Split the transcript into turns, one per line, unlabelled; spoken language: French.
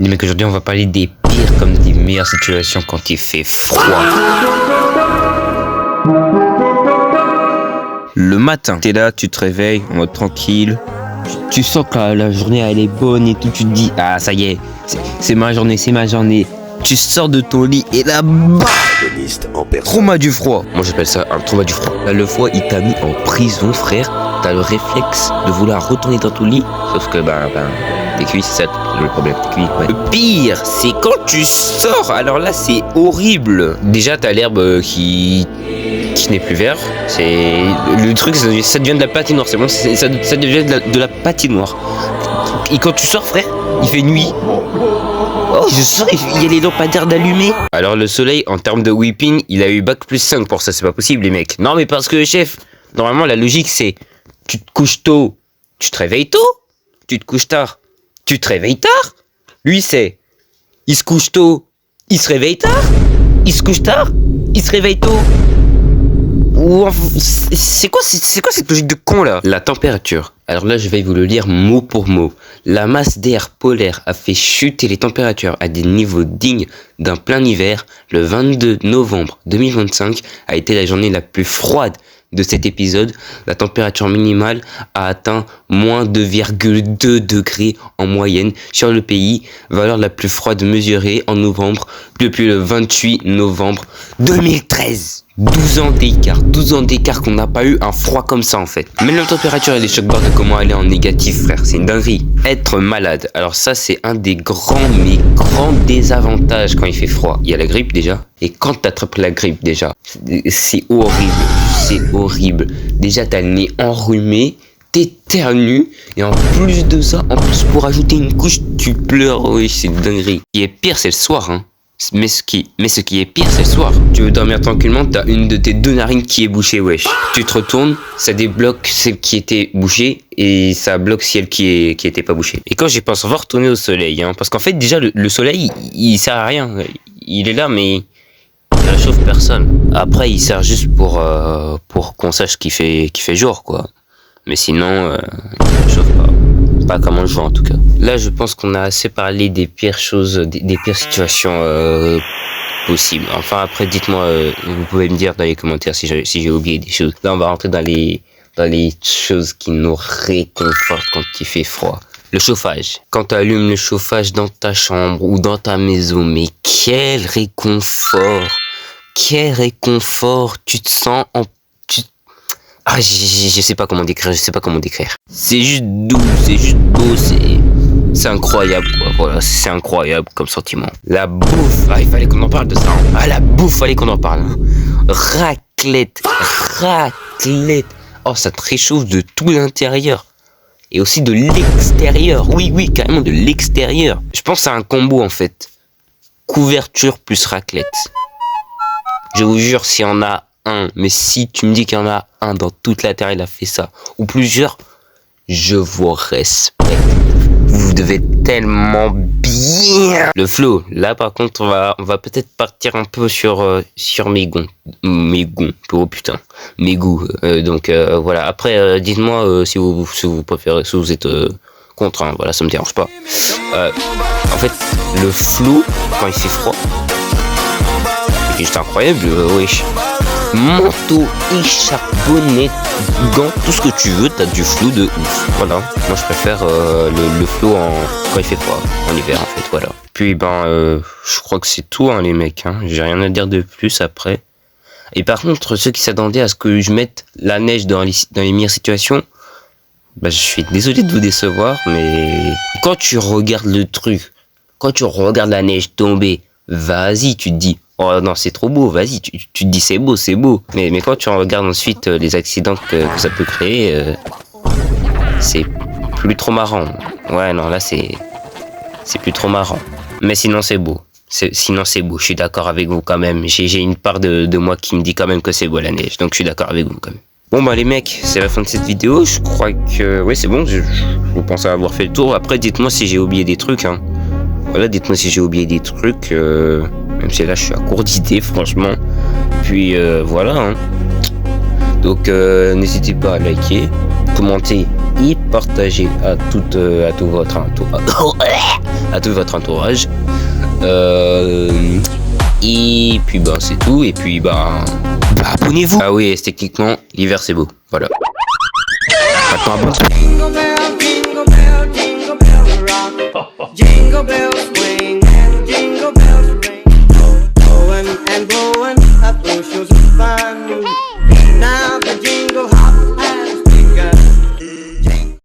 Les mecs, aujourd'hui, on va parler des pires comme des meilleures situations quand il fait froid. Le matin, t'es là, tu te réveilles en mode tranquille. Tu sens que la journée elle est bonne et tout. Tu te dis, ah ça y est, c'est ma journée, c'est ma journée. Tu sors de ton lit et là, bah, trauma du froid. Moi j'appelle ça un trauma du froid. Là, le froid il t'a mis en prison, frère. T'as le réflexe de vouloir retourner dans ton lit. Sauf que t'es cuit, c'est ça le problème, t'es cuit. Ouais. Le pire, c'est quand tu sors. Alors là, c'est horrible. Déjà, t'as l'herbe qui n'est plus vert. C'est le truc, ça devient de la patinoire. C'est bon, ça devient de la patinoire. Et quand tu sors, frère, il fait nuit. Oh, je sors, il y a les lampadaires d'allumés. Alors le soleil, en termes de whipping, il a eu bac plus 5 pour ça, c'est pas possible les mecs. Non mais parce que chef, normalement la logique c'est, tu te couches tôt, tu te réveilles tôt. Tu te couches tard, tu te réveilles tard. Lui c'est, il se couche tôt, il se réveille tard. Il se couche tard, il se réveille tôt. C'est quoi cette logique de con là? La température. Alors là je vais vous le lire mot pour mot. La masse d'air polaire a fait chuter les températures à des niveaux dignes d'un plein hiver. Le 22 novembre 2025 a été la journée la plus froide de cet épisode. La température minimale a atteint moins 2,2 degrés en moyenne sur le pays, valeur la plus froide mesurée en novembre depuis le 28 novembre 2013. 12 ans d'écart qu'on n'a pas eu un froid comme ça en fait. Même la température et les chocs barres de comment aller en négatif, frère, c'est une dinguerie. Être malade, alors ça c'est un des grands désavantages quand il fait froid. Il y a la grippe déjà, et quand t'attrapes la grippe déjà, c'est horrible. Déjà t'as le nez enrhumé, t'éternues, et en plus de ça, pour ajouter une couche, tu pleures, oui c'est une dinguerie. Ce qui est pire c'est le soir, hein. Mais ce qui est pire, c'est le soir. Tu veux dormir tranquillement, t'as une de tes deux narines qui est bouchée, wesh. Tu te retournes, ça débloque celle qui était bouchée et ça bloque celle qui était pas bouchée. Et quand j'y pense, on va retourner au soleil, hein, parce qu'en fait, déjà, le soleil, il sert à rien. Il est là, mais il réchauffe personne. Après, il sert juste pour qu'on sache qu'il fait jour, quoi. Mais sinon, il réchauffe pas. Pas comme on le voit en tout cas. Là je pense qu'on a assez parlé des pires choses, des pires situations possibles. Enfin après dites-moi, vous pouvez me dire dans les commentaires si j'ai oublié des choses. Là on va rentrer dans les choses qui nous réconfortent quand il fait froid. Le chauffage. Quand tu allumes le chauffage dans ta chambre ou dans ta maison, mais quel réconfort. Tu te sens en... je sais pas comment décrire, C'est juste doux, c'est juste beau, c'est incroyable quoi, voilà, c'est incroyable comme sentiment. La bouffe, il fallait qu'on en parle de ça. Hein. Ah la bouffe, fallait qu'on en parle. Hein. Raclette. Oh ça te réchauffe de tout l'intérieur. Et aussi de l'extérieur, oui, carrément de l'extérieur. Je pense à un combo en fait. Couverture plus raclette. Je vous jure, s'il y en a un, mais si tu me dis qu'il y en a un dans toute la terre, il a fait ça, ou plusieurs, je vous respecte. Vous devez tellement bien. Le flow, là par contre, on va peut-être partir un peu sur mes goûts. Oh putain, mes goûts. Donc voilà. Après, dites-moi si vous préférez, si vous êtes contre. Hein, voilà, ça me dérange pas. En fait, le flow quand il fait froid, c'est juste incroyable. Wesh. Manteau, écharpe, bonnet, gants, tout ce que tu veux, t'as du flou de ouf. Voilà, moi je préfère le flou quand il fait froid, en hiver en fait, voilà. Puis je crois que c'est tout hein, les mecs, hein. J'ai rien à dire de plus après. Et par contre, ceux qui s'attendaient à ce que je mette la neige dans les meilleures situations, je suis désolé de vous décevoir, mais quand tu regardes le truc, quand tu regardes la neige tomber, vas-y, tu te dis, oh non, c'est trop beau, vas-y, tu te dis c'est beau. Mais quand tu regardes ensuite les accidents que ça peut créer, c'est plus trop marrant. Ouais, non, là, c'est plus trop marrant. Mais sinon, c'est beau. Sinon, c'est beau. Je suis d'accord avec vous quand même. J'ai une part de moi qui me dit quand même que c'est beau la neige. Donc, je suis d'accord avec vous quand même. Bon, les mecs, c'est la fin de cette vidéo. Je crois que... Ouais, c'est bon. Je pense avoir fait le tour. Après, dites-moi si j'ai oublié des trucs, hein. Voilà, dites-moi si j'ai oublié des trucs, même si là je suis à court d'idées franchement. Puis voilà, hein. Donc n'hésitez pas à liker, commentez et partagez à tout votre à tout votre entourage. Et puis ben c'est tout. Et puis ben abonnez-vous. Ah oui, techniquement l'hiver c'est beau. Voilà. Maintenant abonnez-vous.